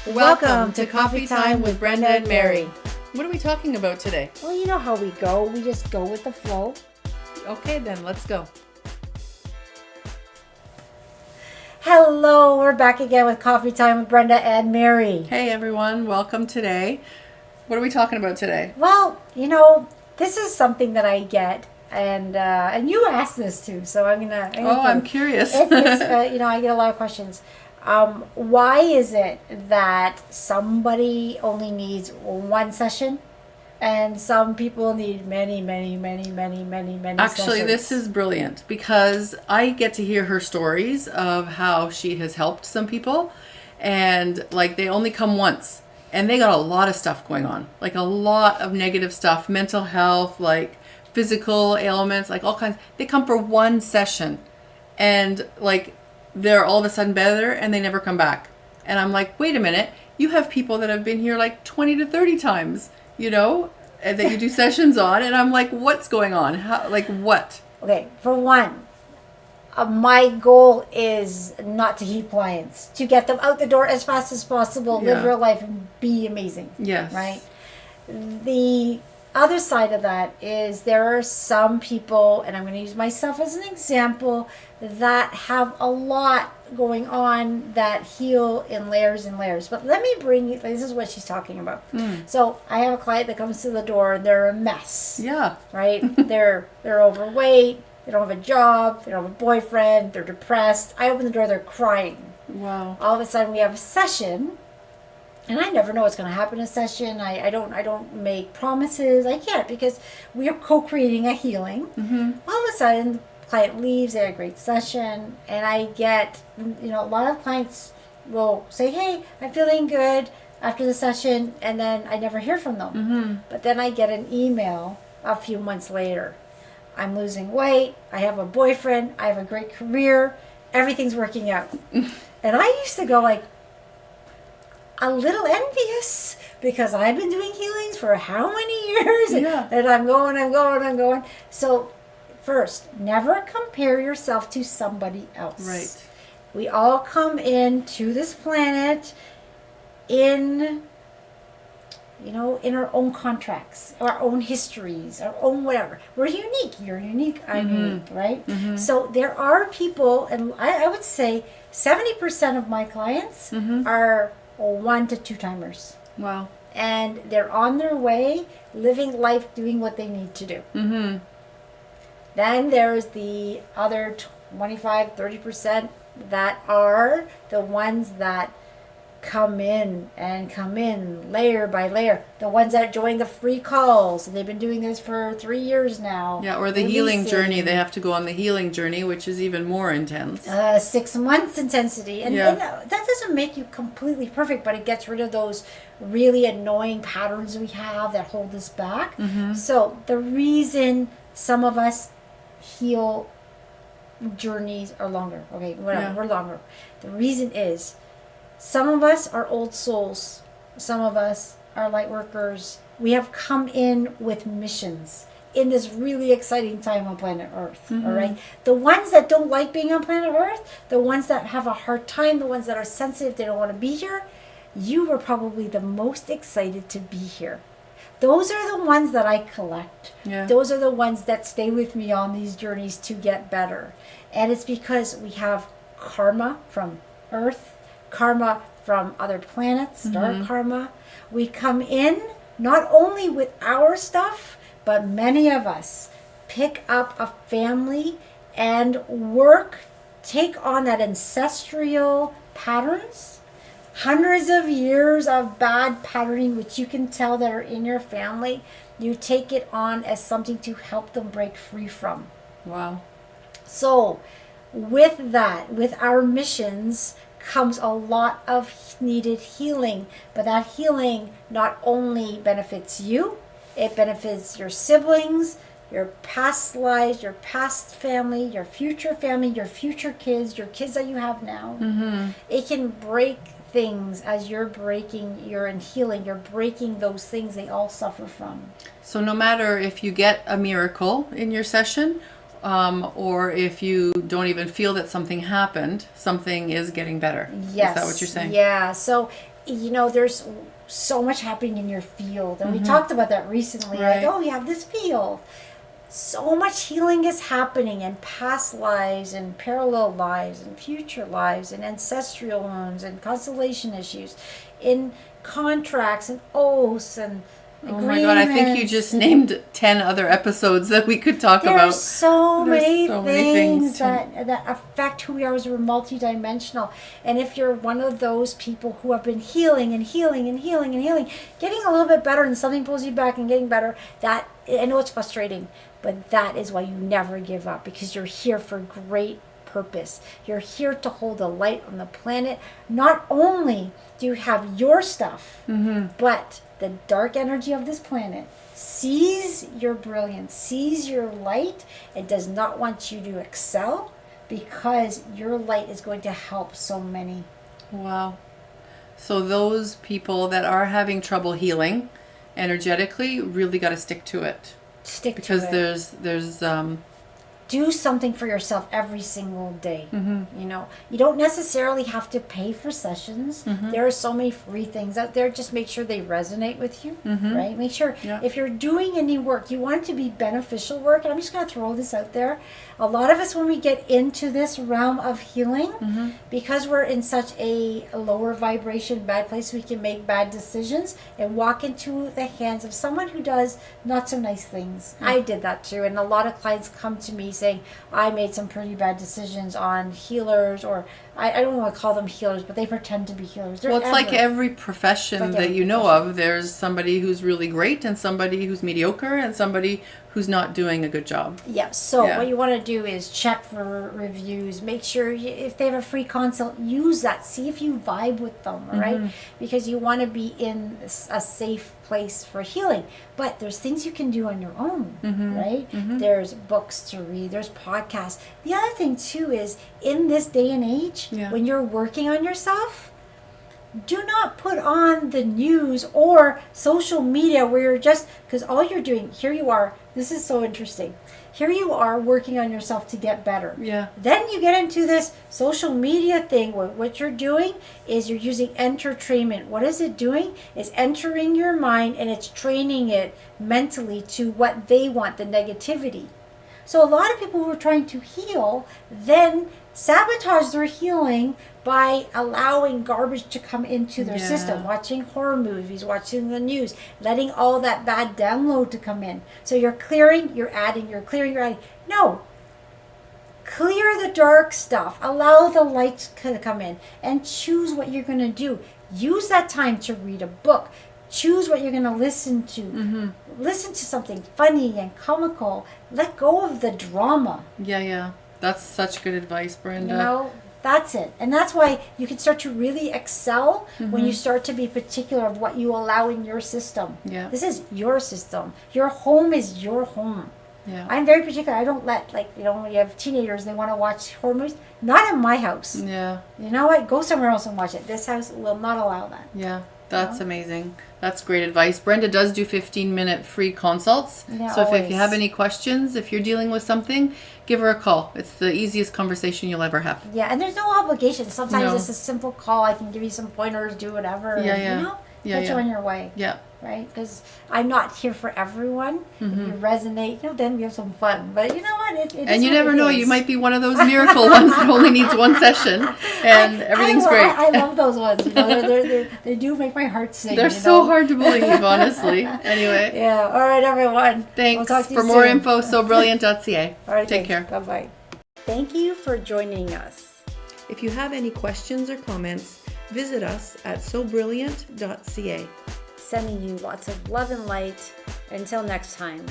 Welcome to Coffee Time with Brenda and Mary. What are we talking about today? Well, you know how we go. We just go with the flow. Okay, then let's go. Hello, we're back again with Coffee Time with Brenda and Mary. Hey everyone, welcome today. What are we talking about today? Well, you know, this is something that I get, and you asked this too, so I'm curious. I get a lot of questions. Why is it that somebody only needs one session and some people need many Actually, sessions? this is brilliant because I get to hear her stories of how she has helped some people, and like they only come once and they got a lot of stuff going on, like a lot of negative stuff, mental health, like physical ailments, like all kinds. They come for one session and like they're all of a sudden better and they never come back. And I'm like, wait a minute, you have people that have been here like 20 to 30 times, and that you do sessions on. And I'm like, what's going on? How, like what? Okay, for one, my goal is not to keep clients, to get them out the door as fast as possible, live real life and be amazing. Yes. Right? The other side of that is there are some people, and I'm going to use myself as an example, that have a lot going on that heal in layers and layers. But let me bring you, this is what she's talking about. So I have a client that comes to the door and they're a mess. Yeah. Right? They're overweight, they don't have a job, they don't have a boyfriend, they're depressed. I open the door, they're crying. Wow. All of a sudden we have a session. And I never know what's going to happen in a session. I don't make promises. I can't, because we are co-creating a healing. Mm-hmm. All of a sudden, the client leaves. They had a great session, and I get, a lot of clients will say, "Hey, I'm feeling good after the session," and then I never hear from them. Mm-hmm. But then I get an email a few months later. I'm losing weight. I have a boyfriend. I have a great career. Everything's working out. And I used to go like, a little envious, because I've been doing healings for how many years, and I'm going. So first, never compare yourself to somebody else. Right. We all come into this planet in our own contracts, our own histories, our own whatever. We're unique. You're unique. I'm unique, right? Mm-hmm. So there are people, and I would say 70% of my clients are 1 to 2 timers. Wow. And they're on their way, living life, doing what they need to do. Mm-hmm. Then there's the other 25-30% that are the ones that come in layer by layer. The ones that join the free calls, and they've been doing this for 3 years now. Yeah, or the healing journey. They have to go on the healing journey, which is even more intense. 6 months intensity. And that doesn't make you completely perfect, but it gets rid of those really annoying patterns we have that hold us back. Mm-hmm. So the reason some of us heal journeys are longer. Okay, whatever, we're longer. The reason is some of us are old souls. Some of us are light workers. We have come in with missions in this really exciting time on planet Earth. Mm-hmm. All right. The ones that don't like being on planet Earth, the ones that have a hard time, the ones that are sensitive, they don't want to be here, you were probably the most excited to be here. Those are the ones that I collect. Yeah. Those are the ones that stay with me on these journeys to get better. And it's because we have karma from Earth, karma from other planets, star karma. We come in not only with our stuff, but many of us pick up a family and take on that ancestral patterns, hundreds of years of bad patterning, which you can tell that are in your family. You take it on as something to help them break free from. Wow. So with that, with our missions, comes a lot of needed healing. But that healing not only benefits you, it benefits your siblings, your past lives, your past family, your future kids, your kids that you have now. Mm-hmm. It can break things as you're in healing, you're breaking those things they all suffer from. So no matter if you get a miracle in your session, or if you don't even feel that something happened, something is getting better. Yes. Is that what you're saying? Yeah. So there's so much happening in your field. And we talked about that recently. Right. Like, oh, you have this field. So much healing is happening in past lives and parallel lives and future lives and ancestral wounds and constellation issues, in contracts and oaths and Oh my God, I think you just named 10 other episodes that we could talk about. There's so many things to- that affect who we are, as we're multidimensional. And if you're one of those people who have been healing and healing and healing and healing, getting a little bit better, and something pulls you back and getting better, that, I know it's frustrating, but that is why you never give up, because you're here for great purpose. You're here to hold a light on the planet. Not only do you have your stuff, but the dark energy of this planet sees your brilliance, sees your light, and does not want you to excel, because your light is going to help so many. Wow. So those people that are having trouble healing energetically really got to stick to it. Stick Because to it. there's Do something for yourself every single day. You don't necessarily have to pay for sessions. There are so many free things out there. Just make sure they resonate with you, right? Make sure if you're doing any work, you want it to be beneficial work. And I'm just going to throw this out there. A lot of us, when we get into this realm of healing, because we're in such a lower vibration, bad place, we can make bad decisions and walk into the hands of someone who does not so nice things. I did that too. And a lot of clients come to me saying, I made some pretty bad decisions on healers, or I don't want to call them healers, but they pretend to be healers. well, it's like every profession that you know of. There's somebody who's really great and somebody who's mediocre and somebody who's not doing a good job. Yeah, so what you want to do is check for reviews. Make sure if they have a free consult, use that. See if you vibe with them, right? Because you want to be in a safe place for healing. But there's things you can do on your own, right? There's books to read. There's podcasts. The other thing, too, is in this day and age, when you're working on yourself, do not put on the news or social media where you're just, because all you're doing, here you are, this is so interesting. Here you are working on yourself to get better. Yeah. Then you get into this social media thing. What you're doing is you're using entertainment. What is it doing? It's entering your mind and it's training it mentally to what they want, the negativity. So a lot of people who are trying to heal then sabotage their healing by allowing garbage to come into their system, watching horror movies, watching the news, letting all that bad download to come in. So you're clearing, you're adding, you're clearing, you're adding. No. Clear the dark stuff. Allow the light to come in and choose what you're going to do. Use that time to read a book. Choose what you're going to listen to. Listen to something funny and comical. Let go of the drama. Yeah. That's such good advice, Brenda. That's it. And that's why you can start to really excel when you start to be particular of what you allow in your system. Yeah. This is your system. Your home is your home. Yeah. I'm very particular. I don't let, when you have teenagers, they want to watch horror movies. Not in my house. Yeah. You know what? Go somewhere else and watch it. This house will not allow that. Yeah. That's amazing. That's great advice. Brenda does do 15-minute free consults. Yeah, So if you always. have any questions, if you're dealing with something, give her a call. It's the easiest conversation you'll ever have. Yeah, and there's no obligation. Sometimes No. it's a simple call. I can give you some pointers, do whatever. Yeah, and, yeah. Get you on your way. Yeah. Right? Because I'm not here for everyone. If you resonate, then we have some fun. But you know what? It And is you what never it know, is. you might be one of those miracle ones that only needs one session and everything's great. I love those ones. They do make my heart sing. They're so hard to believe, honestly. Anyway, Yeah. All right, everyone. thanks. We'll talk to you For more soon. info, sobrilliant.ca. All right, Take care. Bye-bye. Thank you for joining us. If you have any questions or comments, visit us at sobrilliant.ca. Sending you lots of love and light. Until next time.